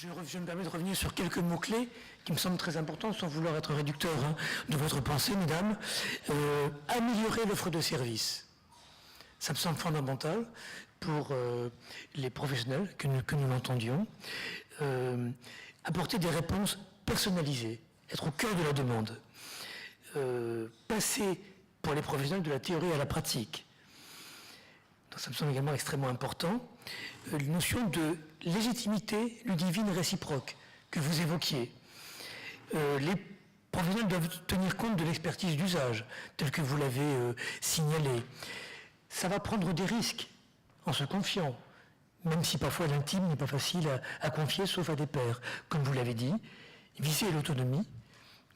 Je me permets de revenir sur quelques mots-clés qui me semblent très importants, sans vouloir être réducteur de votre pensée, mesdames. Améliorer l'offre de services. Ça me semble fondamental pour les professionnels que nous l'entendions. Apporter des réponses personnalisées, être au cœur de la demande. Passer pour les professionnels de la théorie à la pratique. Donc ça me semble également extrêmement important. La notion de légitimité ludivine réciproque que vous évoquiez. Les professionnels doivent tenir compte de l'expertise d'usage, telle que vous l'avez signalé. Ça va prendre des risques en se confiant, même si parfois l'intime n'est pas facile à confier, sauf à des pairs. Comme vous l'avez dit, viser l'autonomie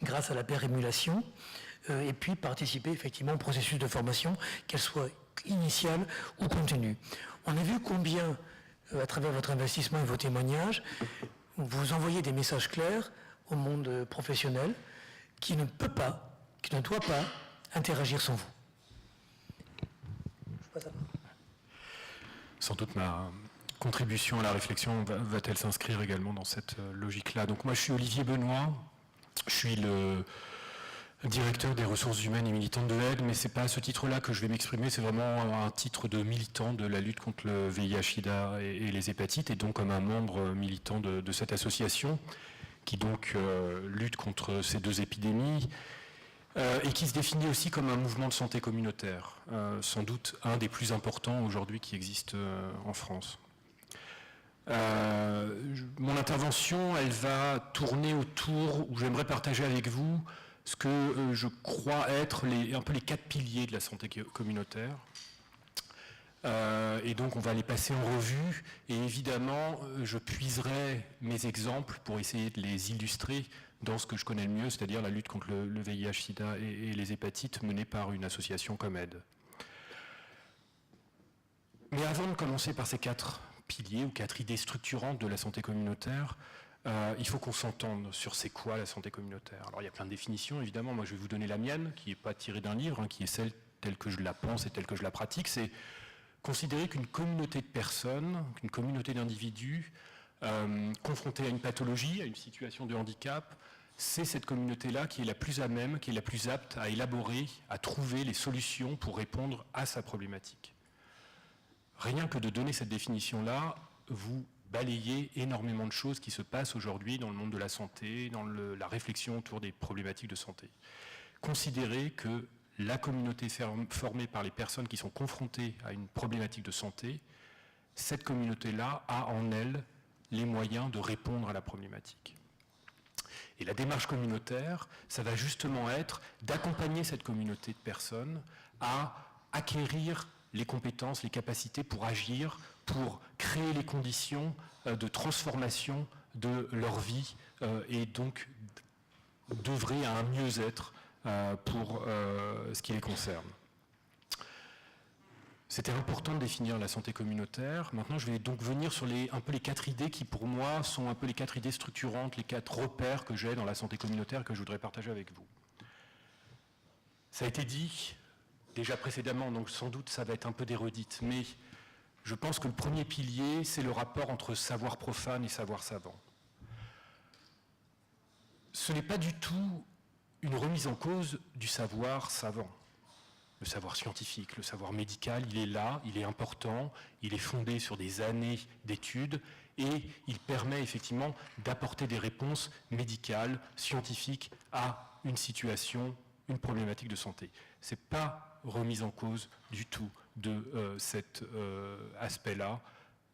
grâce à la pair émulation, et puis participer effectivement au processus de formation, qu'elle soit initiale ou continue. On a vu combien, à travers votre investissement et vos témoignages, vous envoyez des messages clairs au monde professionnel qui ne peut pas, qui ne doit pas interagir sans vous. Je passe à vous. Sans doute ma contribution à la réflexion va-t-elle s'inscrire également dans cette logique-là. Donc moi je suis Olivier Benoît, je suis le directeur des ressources humaines et militant de aide, mais c'est pas à ce titre-là que je vais m'exprimer, c'est vraiment un titre de militant de la lutte contre le VIH-Sida et les hépatites, et donc comme un membre militant de cette association qui donc lutte contre ces deux épidémies et qui se définit aussi comme un mouvement de santé communautaire, sans doute un des plus importants aujourd'hui qui existe en France. Mon intervention, elle va tourner autour, où j'aimerais partager avec vous ce que je crois être un peu les 4 piliers de la santé communautaire. Et donc on va les passer en revue, et évidemment je puiserai mes exemples pour essayer de les illustrer dans ce que je connais le mieux, c'est-à-dire la lutte contre le VIH-Sida et les hépatites menée par une association comme Aide. Mais avant de commencer par ces 4 piliers ou 4 idées structurantes de la santé communautaire, il faut qu'on s'entende sur c'est quoi la santé communautaire. Alors il y a plein de définitions, évidemment. Moi je vais vous donner la mienne, qui n'est pas tirée d'un livre, qui est celle telle que je la pense et telle que je la pratique. C'est considérer qu'une communauté de personnes, qu'une communauté d'individus confrontés à une pathologie, à une situation de handicap, c'est cette communauté-là qui est la plus à même, qui est la plus apte à élaborer, à trouver les solutions pour répondre à sa problématique. Rien que de donner cette définition-là, vous balayez énormément de choses qui se passent aujourd'hui dans le monde de la santé, dans la réflexion autour des problématiques de santé. Considérez que la communauté formée par les personnes qui sont confrontées à une problématique de santé, cette communauté-là a en elle les moyens de répondre à la problématique. Et la démarche communautaire, ça va justement être d'accompagner cette communauté de personnes à acquérir les compétences, les capacités pour agir, pour créer les conditions de transformation de leur vie et donc d'œuvrer à un mieux-être pour ce qui les concerne. C'était important de définir la santé communautaire. Maintenant, je vais donc venir sur un peu les 4 idées qui, pour moi, sont un peu les 4 idées structurantes, les 4 repères que j'ai dans la santé communautaire que je voudrais partager avec vous. Ça a été dit déjà précédemment, donc sans doute ça va être un peu d'érudite, mais je pense que le premier pilier, c'est le rapport entre savoir profane et savoir savant. Ce n'est pas du tout une remise en cause du savoir savant. Le savoir scientifique, le savoir médical, il est là, il est important, il est fondé sur des années d'études et il permet effectivement d'apporter des réponses médicales, scientifiques à une situation, une problématique de santé. Ce n'est pas remise en cause du tout de cet aspect-là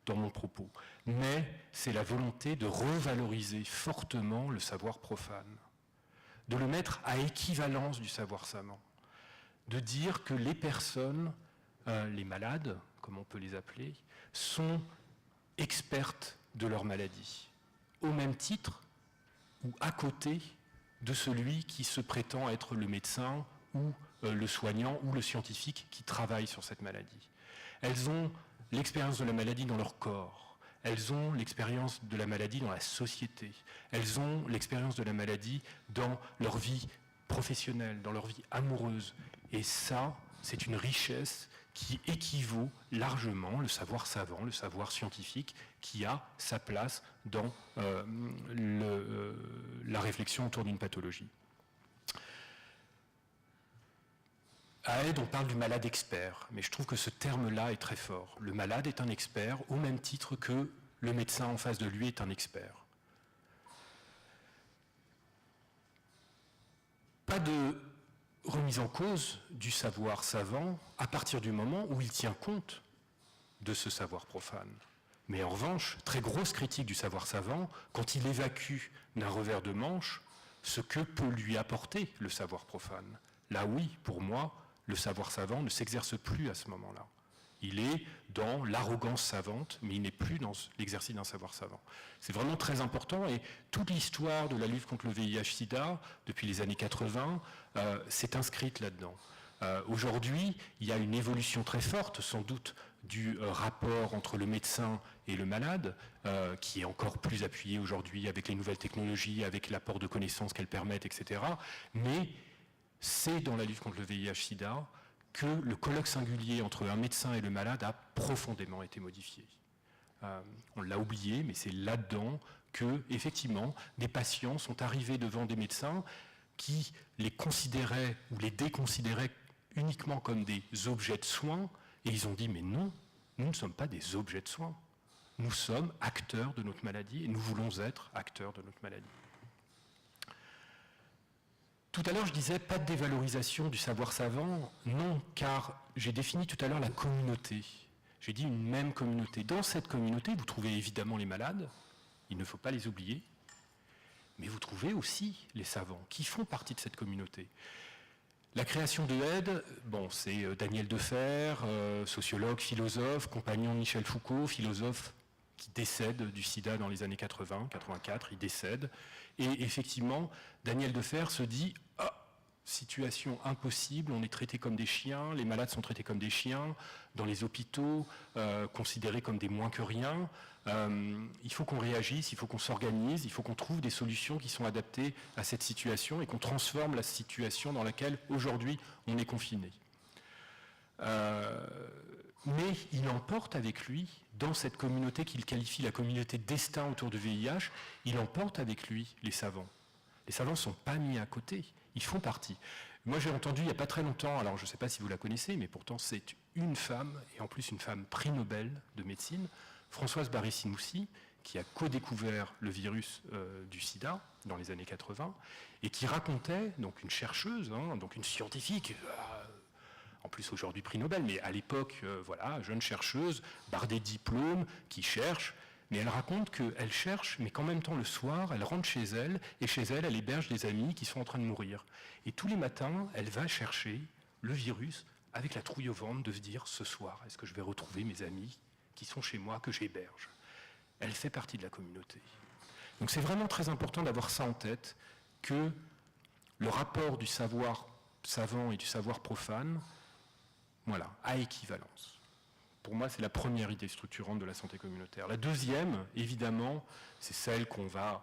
dans mon propos. Mais c'est la volonté de revaloriser fortement le savoir profane, de le mettre à équivalence du savoir savant, de dire que les personnes, les malades, comme on peut les appeler, sont expertes de leur maladie, au même titre ou à côté de celui qui se prétend être le médecin ou le soignant ou le scientifique qui travaille sur cette maladie. Elles ont l'expérience de la maladie dans leur corps, elles ont l'expérience de la maladie dans la société, elles ont l'expérience de la maladie dans leur vie professionnelle, dans leur vie amoureuse. Et ça, c'est une richesse qui équivaut largement le savoir savant, le savoir scientifique, qui a sa place dans la réflexion autour d'une pathologie. À Aide, on parle du malade expert, mais je trouve que ce terme-là est très fort. Le malade est un expert au même titre que le médecin en face de lui est un expert. Pas de remise en cause du savoir savant à partir du moment où il tient compte de ce savoir profane. Mais en revanche, très grosse critique du savoir savant quand il évacue d'un revers de manche ce que peut lui apporter le savoir profane. Là oui, pour moi, le savoir savant ne s'exerce plus à ce moment-là. Il est dans l'arrogance savante, mais il n'est plus dans l'exercice d'un savoir savant. C'est vraiment très important et toute l'histoire de la lutte contre le VIH-Sida, depuis les années 80, s'est inscrite là-dedans. Aujourd'hui, il y a une évolution très forte, sans doute, du rapport entre le médecin et le malade, qui est encore plus appuyé aujourd'hui avec les nouvelles technologies, avec l'apport de connaissances qu'elles permettent, etc. Mais c'est dans la lutte contre le VIH-Sida que le colloque singulier entre un médecin et le malade a profondément été modifié. On l'a oublié, mais c'est là-dedans que, effectivement, des patients sont arrivés devant des médecins qui les considéraient ou les déconsidéraient uniquement comme des objets de soins, et ils ont dit « mais non, nous ne sommes pas des objets de soins. Nous sommes acteurs de notre maladie et nous voulons être acteurs de notre maladie. » Tout à l'heure, je disais pas de dévalorisation du savoir savant, non, car j'ai défini tout à l'heure la communauté. J'ai dit une même communauté. Dans cette communauté, vous trouvez évidemment les malades, il ne faut pas les oublier, mais vous trouvez aussi les savants qui font partie de cette communauté. La création de Aide, bon, c'est Daniel Defer, sociologue, philosophe, compagnon de Michel Foucault, philosophe qui décède du sida dans les années 80, 84, il décède. Et effectivement, Daniel Defer se dit « Ah, situation impossible, on est traités comme des chiens, les malades sont traités comme des chiens, dans les hôpitaux, considérés comme des moins que rien. Il faut qu'on réagisse, il faut qu'on s'organise, il faut qu'on trouve des solutions qui sont adaptées à cette situation et qu'on transforme la situation dans laquelle aujourd'hui on est confiné. » Mais il emporte avec lui, dans cette communauté qu'il qualifie la communauté de destin autour du VIH, il emporte avec lui les savants. Les savants ne sont pas mis à côté, ils font partie. Moi j'ai entendu il n'y a pas très longtemps, alors je ne sais pas si vous la connaissez, mais pourtant c'est une femme, et en plus une femme prix Nobel de médecine, Françoise Barré-Sinoussi, qui a co-découvert le virus du sida dans les années 80, et qui racontait, donc une chercheuse, donc une scientifique, en plus aujourd'hui prix Nobel, mais à l'époque, voilà, jeune chercheuse, bardée de diplômes, qui cherche, mais elle raconte qu'elle cherche, mais qu'en même temps le soir, elle rentre chez elle, et chez elle, elle héberge des amis qui sont en train de mourir. Et tous les matins, elle va chercher le virus avec la trouille au ventre de se dire, ce soir, est-ce que je vais retrouver mes amis qui sont chez moi, que j'héberge? Elle fait partie de la communauté. Donc c'est vraiment très important d'avoir ça en tête, que le rapport du savoir savant et du savoir profane, voilà, à équivalence. Pour moi, c'est la première idée structurante de la santé communautaire. La deuxième, évidemment, c'est celle qu'on va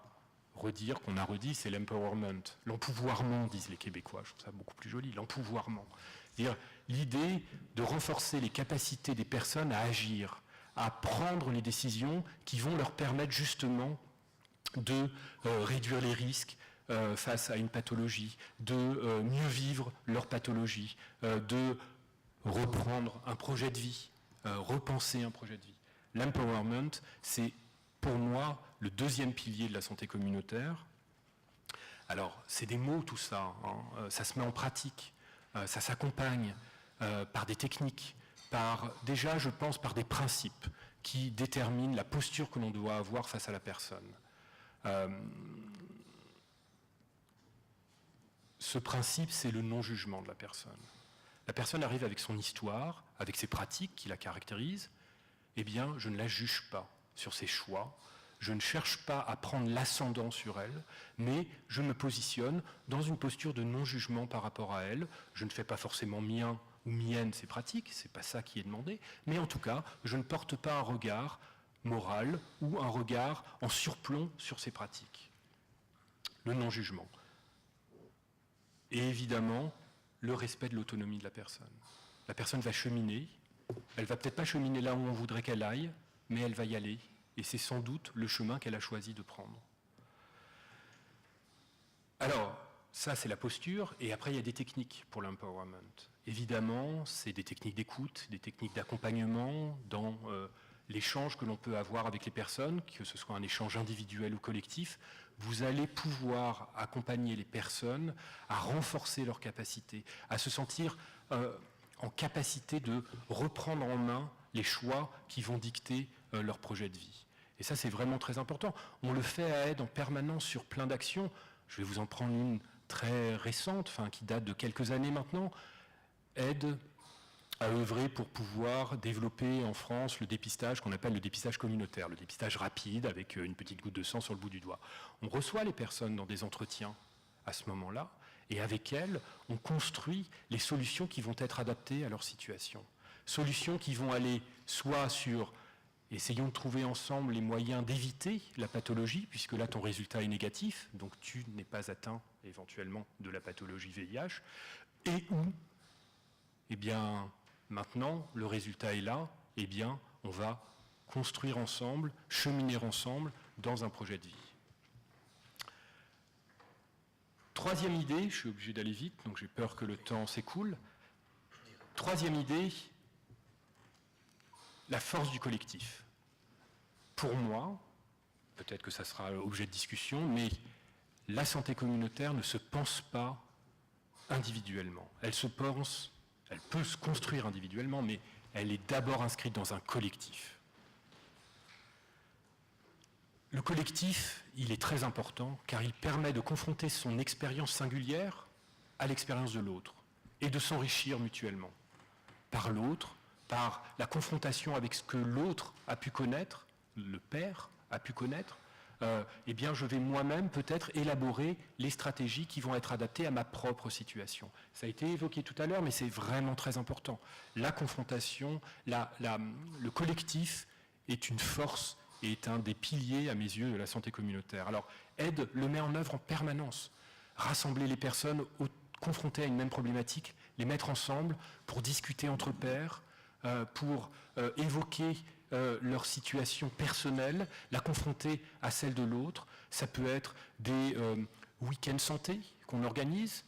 redire, qu'on a redit, c'est l'empowerment. L'empouvoirment, disent les Québécois. Je trouve ça beaucoup plus joli, l'empouvoirment. C'est-à-dire l'idée de renforcer les capacités des personnes à agir, à prendre les décisions qui vont leur permettre justement de réduire les risques face à une pathologie, de mieux vivre leur pathologie, de reprendre un projet de vie, repenser un projet de vie. L'empowerment, c'est pour moi le deuxième pilier de la santé communautaire. Alors, c'est des mots tout ça, ça se met en pratique, ça s'accompagne par des techniques, déjà je pense par des principes qui déterminent la posture que l'on doit avoir face à la personne. Ce principe, c'est le non-jugement de la personne. La personne arrive avec son histoire, avec ses pratiques qui la caractérisent. Eh bien, je ne la juge pas sur ses choix. Je ne cherche pas à prendre l'ascendant sur elle, mais je me positionne dans une posture de non-jugement par rapport à elle. Je ne fais pas forcément mien ou mienne ses pratiques, c'est pas ça qui est demandé, mais en tout cas, je ne porte pas un regard moral ou un regard en surplomb sur ses pratiques. Le non-jugement. Et évidemment, le respect de l'autonomie de la personne. La personne va cheminer, Elle va peut-être pas cheminer là où on voudrait qu'elle aille, mais elle va y aller. Et c'est sans doute le chemin qu'elle a choisi de prendre. Alors, ça, c'est la posture. Et après, il y a des techniques pour l'empowerment. Évidemment, c'est des techniques d'écoute, des techniques d'accompagnement dans l'échange que l'on peut avoir avec les personnes, que ce soit un échange individuel ou collectif. Vous allez pouvoir accompagner les personnes à renforcer leurs capacités, à se sentir en capacité de reprendre en main les choix qui vont dicter leur projet de vie. Et ça, c'est vraiment très important. On le fait à Aide en permanence sur plein d'actions. Je vais vous en prendre une très récente, qui date de quelques années maintenant. Aide à œuvrer pour pouvoir développer en France le dépistage qu'on appelle le dépistage communautaire, le dépistage rapide avec une petite goutte de sang sur le bout du doigt. On reçoit les personnes dans des entretiens à ce moment-là, et avec elles, on construit les solutions qui vont être adaptées à leur situation. Solutions qui vont aller soit sur essayons de trouver ensemble les moyens d'éviter la pathologie, puisque là ton résultat est négatif, donc tu n'es pas atteint éventuellement de la pathologie VIH, et où, eh bien, maintenant, le résultat est là, eh bien, on va construire ensemble, cheminer ensemble dans un projet de vie. Troisième idée, je suis obligé d'aller vite, donc j'ai peur que le temps s'écoule. Troisième idée, la force du collectif. Pour moi, peut-être que ça sera objet de discussion, mais la santé communautaire ne se pense pas individuellement. Elle peut se construire individuellement, mais elle est d'abord inscrite dans un collectif. Le collectif, il est très important car il permet de confronter son expérience singulière à l'expérience de l'autre et de s'enrichir mutuellement par l'autre, par la confrontation avec ce que l'autre a pu connaître, le père a pu connaître. Eh bien, je vais moi-même peut-être élaborer les stratégies qui vont être adaptées à ma propre situation. Ça a été évoqué tout à l'heure, mais c'est vraiment très important. La confrontation, le collectif est une force et est un des piliers, à mes yeux, de la santé communautaire. Alors, Aide le met en œuvre en permanence. Rassembler les personnes confrontées à une même problématique, les mettre ensemble pour discuter entre pairs, pour évoquer leur situation personnelle, la confronter à celle de l'autre. Ça peut être des week-ends santé qu'on organise,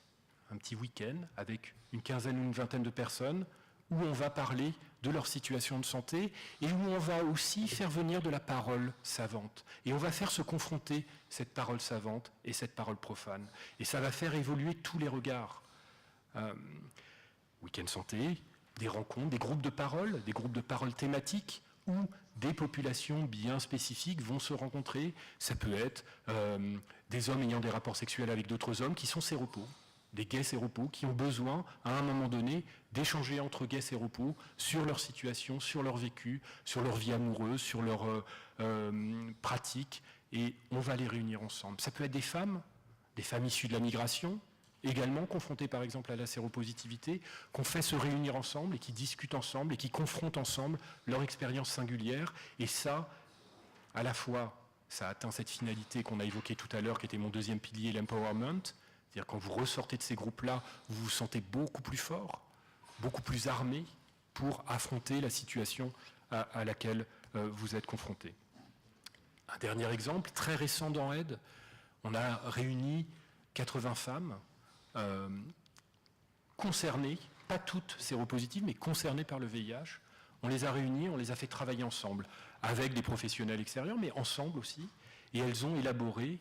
un petit week-end avec une quinzaine ou une vingtaine de personnes, où on va parler de leur situation de santé et où on va aussi faire venir de la parole savante. Et on va faire se confronter cette parole savante et cette parole profane. Et ça va faire évoluer tous les regards. Week-end santé, des rencontres, des groupes de parole thématiques, où des populations bien spécifiques vont se rencontrer. Ça peut être des hommes ayant des rapports sexuels avec d'autres hommes qui sont séropos, des gays séropos qui ont besoin, à un moment donné, d'échanger entre gays séropos sur leur situation, sur leur vécu, sur leur vie amoureuse, sur leurs pratiques, et on va les réunir ensemble. Ça peut être des femmes issues de la migration, également confrontées par exemple à la séropositivité, qu'on fait se réunir ensemble et qui discutent ensemble et qui confrontent ensemble leur expérience singulière. Et ça, à la fois, ça atteint cette finalité qu'on a évoquée tout à l'heure, qui était mon deuxième pilier, l'empowerment. C'est-à-dire quand vous ressortez de ces groupes-là, vous vous sentez beaucoup plus fort, beaucoup plus armé pour affronter la situation à laquelle vous êtes confronté. Un dernier exemple, très récent dans Aide, on a réuni 80 femmes concernées, pas toutes séropositives, mais concernées par le VIH. On les a réunies, on les a fait travailler ensemble, avec des professionnels extérieurs, mais ensemble aussi. Et elles ont élaboré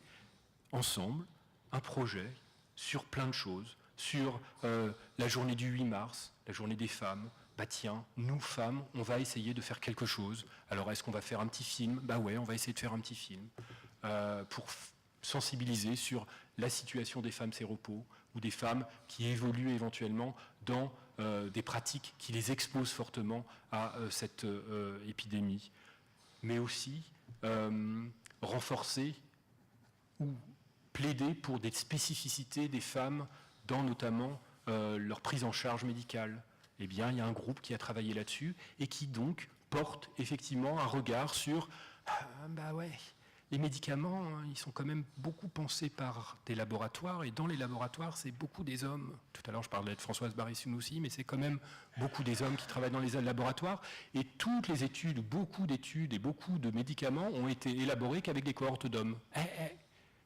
ensemble un projet sur plein de choses, sur la journée du 8 mars, la journée des femmes. Bah tiens, nous femmes, on va essayer de faire quelque chose. Alors est-ce qu'on va faire un petit film? Bah ouais, on va essayer de faire un petit film pour sensibiliser sur la situation des femmes séropos ou des femmes qui évoluent éventuellement dans des pratiques qui les exposent fortement à cette épidémie. Mais aussi renforcer ou plaider pour des spécificités des femmes dans notamment leur prise en charge médicale. Eh bien, il y a un groupe qui a travaillé là-dessus et qui donc porte effectivement un regard sur bah ouais, les médicaments, hein, ils sont quand même beaucoup pensés par des laboratoires, et dans les laboratoires, c'est beaucoup des hommes. Tout à l'heure, je parlais de Françoise Barré-Sinoussi, mais c'est quand même beaucoup des hommes qui travaillent dans les laboratoires, et toutes les études, beaucoup d'études et beaucoup de médicaments ont été élaborés qu'avec des cohortes d'hommes.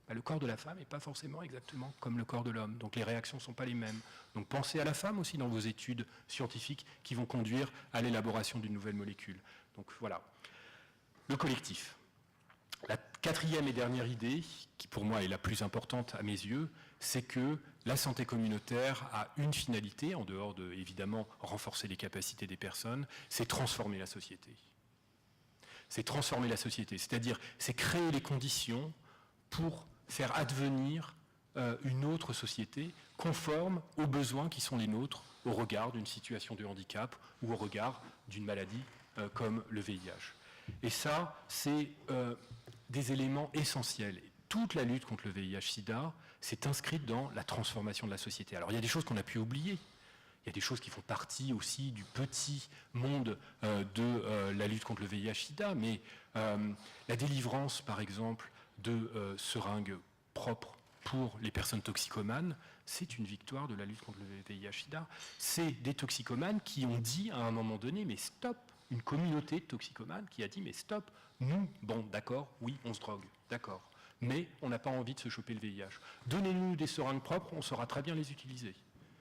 Le corps de la femme n'est pas forcément exactement comme le corps de l'homme, donc les réactions ne sont pas les mêmes. Donc pensez à la femme aussi dans vos études scientifiques qui vont conduire à l'élaboration d'une nouvelle molécule. Donc voilà. Le collectif. La quatrième et dernière idée, qui pour moi est la plus importante à mes yeux, c'est que la santé communautaire a une finalité, en dehors de, évidemment, renforcer les capacités des personnes, c'est transformer la société. C'est transformer la société, c'est-à-dire c'est créer les conditions pour faire advenir une autre société conforme aux besoins qui sont les nôtres au regard d'une situation de handicap ou au regard d'une maladie comme le VIH. Et ça, c'est des éléments essentiels. Toute la lutte contre le VIH-Sida s'est inscrite dans la transformation de la société. Alors il y a des choses qu'on a pu oublier. Il y a des choses qui font partie aussi du petit monde de la lutte contre le VIH-Sida, mais la délivrance, par exemple, de seringues propres pour les personnes toxicomanes, c'est une victoire de la lutte contre le VIH-Sida. C'est des toxicomanes qui ont dit à un moment donné, mais stop, une communauté de toxicomanes qui a dit, mais stop, nous, bon, d'accord, oui, on se drogue, d'accord, mais on n'a pas envie de se choper le VIH. Donnez-nous des seringues propres, on saura très bien les utiliser.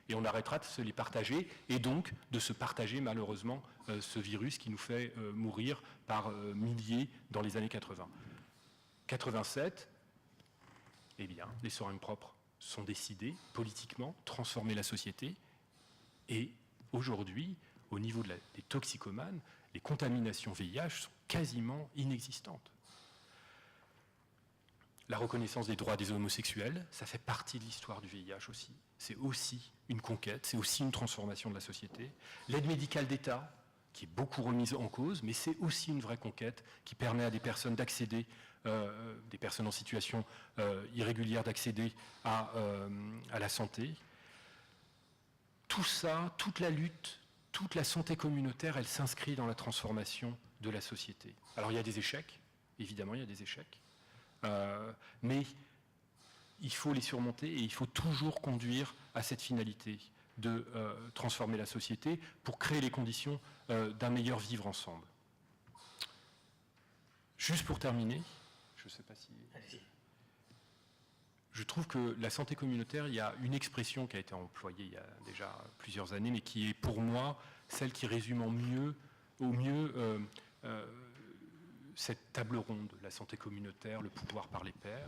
Et on arrêtera de se les partager, et donc de se partager malheureusement ce virus qui nous fait mourir par milliers dans les années 80. 87, eh bien, les seringues propres sont décidées politiquement, transformer la société, et aujourd'hui, au niveau des toxicomanes, les contaminations VIH sont quasiment inexistantes. La reconnaissance des droits des homosexuels, ça fait partie de l'histoire du VIH aussi. C'est aussi une conquête, c'est aussi une transformation de la société. L'aide médicale d'État, qui est beaucoup remise en cause, mais c'est aussi une vraie conquête qui permet à des personnes d'accéder, des personnes en situation irrégulière d'accéder à la santé. Tout ça, toute la lutte, toute la santé communautaire, elle s'inscrit dans la transformation de la société. Alors il y a des échecs, évidemment il y a des échecs, mais il faut les surmonter et il faut toujours conduire à cette finalité de transformer la société pour créer les conditions d'un meilleur vivre ensemble. Juste pour terminer, je ne sais pas si... Je trouve que la santé communautaire, il y a une expression qui a été employée il y a déjà plusieurs années, mais qui est pour moi celle qui résume au mieux cette table ronde, la santé communautaire, le pouvoir par les pairs,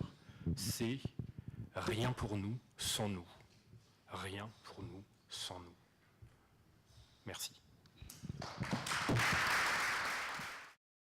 c'est rien pour nous sans nous. Rien pour nous sans nous. Merci.